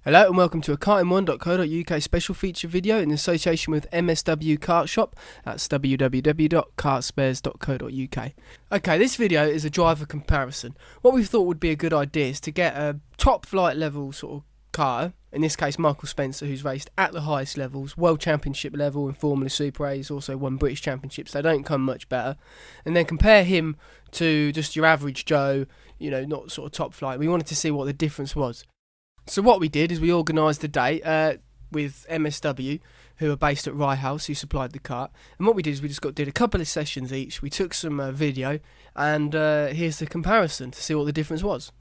Hello and welcome to a karting1.co.uk special feature video in association with MSW Kart Shop. That's www.kartspares.co.uk. Okay, this video is a driver comparison. What we thought would be a good idea is to get a top flight level sort of car, in this case Michael Spencer, who's raced at the highest levels, World Championship level in Formula Super A, he's also won British Championships, they don't come much better, and then compare him to just your average Joe, you know, not sort of top flight. We wanted to see what the difference was. So what we did is we organised a day with MSW, who are based at Rye House, who supplied the kart. And what we did is we just did a couple of sessions each. We took some video, and here's the comparison to see what the difference was.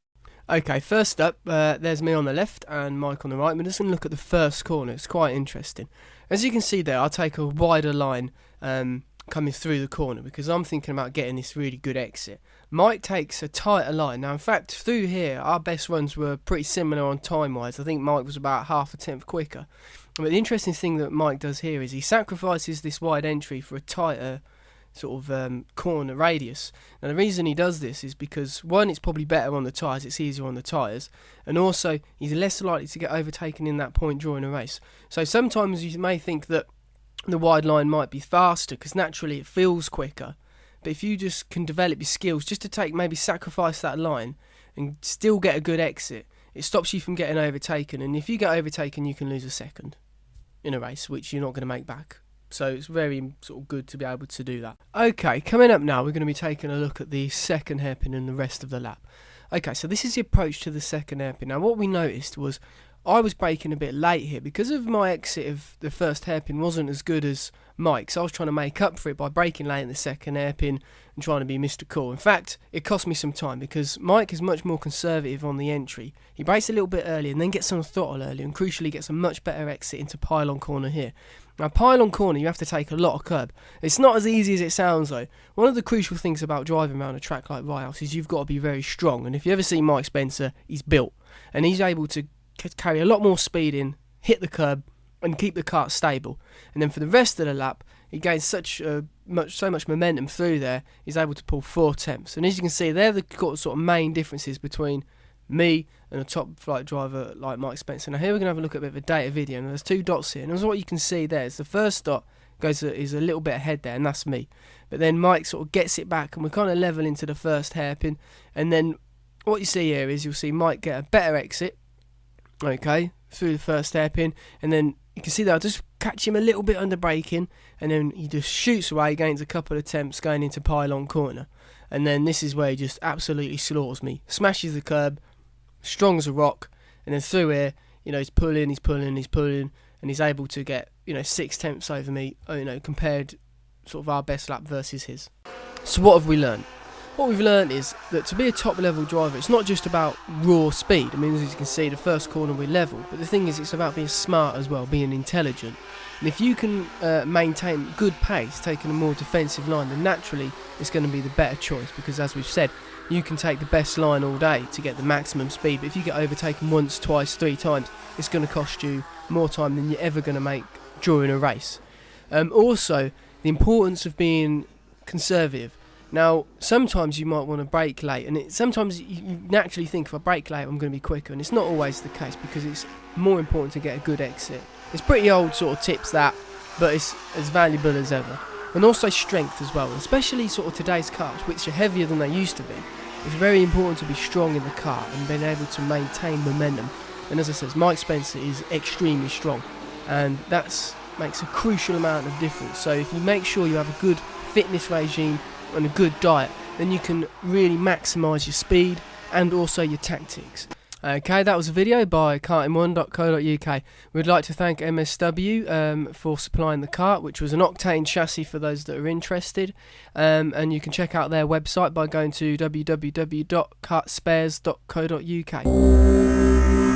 Okay, first up, there's me on the left and Mike on the right. We're just going to look at the first corner. It's quite interesting. As you can see there, I'll take a wider line coming through the corner because I'm thinking about getting this really good exit. Mike takes a tighter line. Now in fact through here our best runs were pretty similar on time wise. I think Mike was about half a tenth quicker. But the interesting thing that Mike does here is he sacrifices this wide entry for a tighter sort of corner radius. Now the reason he does this is because one, it's probably better on the tyres, it's easier on the tyres, and also he's less likely to get overtaken in that point during a race. So sometimes you may think that the wide line might be faster because naturally it feels quicker, but if you just can develop your skills just to take, maybe sacrifice that line and still get a good exit, it stops you from getting overtaken. And if you get overtaken you can lose a second in a race, which you're not going to make back. So it's very sort of good to be able to do that. Okay, coming up now we're going to be taking a look at the second hairpin and the rest of the lap. Okay, so this is the approach to the second hairpin. Now what we noticed was I was braking a bit late here because of my exit of the first hairpin wasn't as good as Mike's. I was trying to make up for it by braking late in the second hairpin and trying to be Mr. Cool. In fact, it cost me some time because Mike is much more conservative on the entry. He brakes a little bit early and then gets on the throttle early and crucially gets a much better exit into pylon corner here. Now pylon corner you have to take a lot of curb. It's not as easy as it sounds though. One of the crucial things about driving around a track like Rye House is you've got to be very strong, and if you ever see Mike Spencer, he's built and he's able to carry a lot more speed in, hit the curb and keep the kart stable. And then for the rest of the lap he gains so much momentum through there, he's able to pull 4 tenths. And as you can see, they're the sort of main differences between me and a top flight driver like Mike Spencer. Now here we're going to have a look at a bit of a data video, and there's 2 dots here, and as what you can see there is the first dot is a little bit ahead there, and that's me. But then Mike sort of gets it back and we're kind of level into the first hairpin, and then what you see here is you'll see Mike get a better exit, okay, through the first hairpin, and then you can see that I just catch him a little bit under braking, and then he just shoots away, gains a couple of attempts going into pylon corner, and then this is where he just absolutely slaughters me, smashes the curb, strong as a rock, and then through here, you know, he's pulling, and he's able to get, you know, 6 tenths over me, you know, compared sort of our best lap versus his. So what have we learned? What we've learned is that to be a top level driver, it's not just about raw speed. I mean, as you can see, the first corner we're level, but the thing is it's about being smart as well, being intelligent. And if you can maintain good pace, taking a more defensive line, then naturally it's going to be the better choice, because as we've said, you can take the best line all day to get the maximum speed, but if you get overtaken once, twice, 3 times, it's going to cost you more time than you're ever going to make during a race. Also, the importance of being conservative. Now, sometimes you might want to brake late, and sometimes you naturally think if I brake late I'm going to be quicker, and it's not always the case because it's more important to get a good exit. It's pretty old sort of tips that, but it's as valuable as ever. And also strength as well, especially sort of today's cars, which are heavier than they used to be. It's very important to be strong in the car and being able to maintain momentum. And as I said, Mike Spencer is extremely strong, and that makes a crucial amount of difference. So if you make sure you have a good fitness regime and a good diet, then you can really maximise your speed and also your tactics. Okay, that was a video by karting1.co.uk. We'd like to thank MSW for supplying the kart, which was an octane chassis for those that are interested, and you can check out their website by going to www.kartspares.co.uk.